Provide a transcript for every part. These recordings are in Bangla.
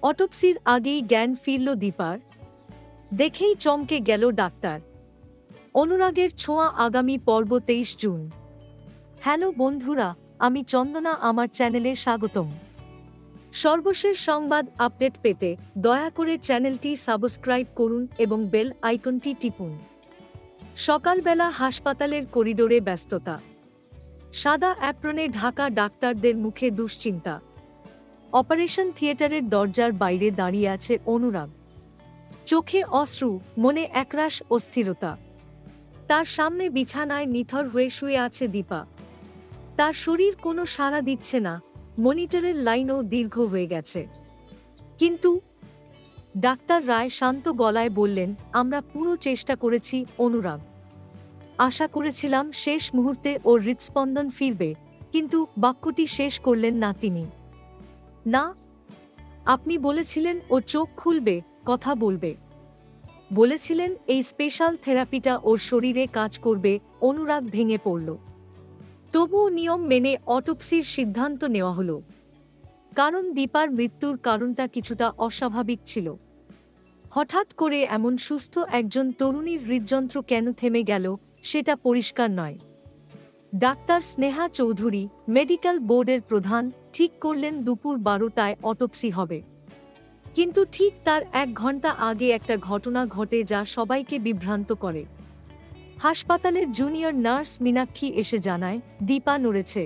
অটোপসির আগেই জ্ঞান ফিরল দীপার। দেখেই চমকে গেল ডাক্তার। অনুরাগের ছোঁয়া আগামী পর্ব 23 জুন। হ্যালো বন্ধুরা, আমি চন্দনা, আমার চ্যানেলে স্বাগতম। সর্বশেষ সংবাদ আপডেট পেতে দয়া করে চ্যানেলটি সাবস্ক্রাইব করুন এবং বেল আইকনটি টিপুন। সকালবেলা হাসপাতালের করিডোরে ব্যস্ততা। সাদা অ্যাপ্রনে ঢাকা ডাক্তারদের মুখে দুশ্চিন্তা। অপারেশন থিয়েটারের দরজার বাইরে দাঁড়িয়ে আছে অনুরাগ। চোখে অশ্রু, মনে একরাশ অস্থিরতা। তার সামনে বিছানায় নিথর হয়ে শুয়ে আছে দীপা। তার শরীর কোনো সাড়া দিচ্ছে না, মনিটরের লাইনও দীর্ঘ হয়ে গেছে। কিন্তু ডাক্তার রায় শান্ত গলায় বললেন, আমরা পুরো চেষ্টা করেছি অনুরাগ। আশা করেছিলাম শেষ মুহূর্তে ওর হৃৎস্পন্দন ফিরবে, কিন্তু বাক্যটি শেষ করলেন না তিনি। না, আপনি বলেছিলেন ও চোখ খুলবে, কথা বলবে। বলেছিলেন এই স্পেশাল থেরাপিটা ওর শরীরে কাজ করবে। অনুরাগ ভেঙে পড়ল। তবুও নিয়ম মেনে অটোপসির সিদ্ধান্ত নেওয়া হলো। কারণ দীপার মৃত্যুর কারণটা কিছুটা অস্বাভাবিক ছিল। হঠাৎ করে এমন সুস্থ একজন তরুণীর হৃদযন্ত্র কেন থেমে গেল সেটা পরিষ্কার নয়। ডাক্তার স্নেহা চৌধুরী, মেডিকেল বোর্ডের প্রধান, ঠিক করলেন দুপুর 12টায় অটোপসি হবে। কিন্তু ঠিক তার 1 ঘন্টা আগে একটা ঘটনা ঘটে যা সবাইকে বিভ্রান্ত করে। হাসপাতালের জুনিয়র নার্স মীনাক্ষী এসে জানায়, দীপা নড়েছে।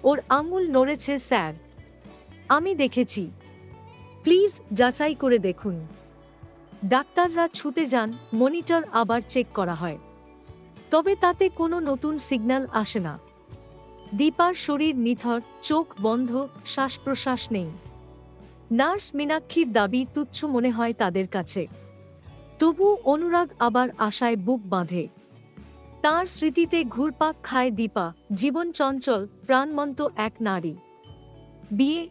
ওর আঙুল নড়েছে স্যার। আমি দেখেছি। প্লিজ যাচাই করে দেখুন। ডাক্তাররা ছুটে যান, মনিটর আবার চেক করা হয়। তবে তাতে কোনো নতুন সিগন্যাল আসে না। দীপার শরীর নিথর, চোখ বন্ধ, শ্বাস প্রশ্বাস নেই। নার্স মীনাক্ষীর দাবি তুচ্ছ মনে হয় তাদের কাছে। তবু অনুরাগ আবার আশায় বুক বাঁধে। তাঁর স্মৃতিতে ঘুরপাক খায় দীপা, জীবন চঞ্চল, প্রাণবন্ত এক নারী। বিয়ে,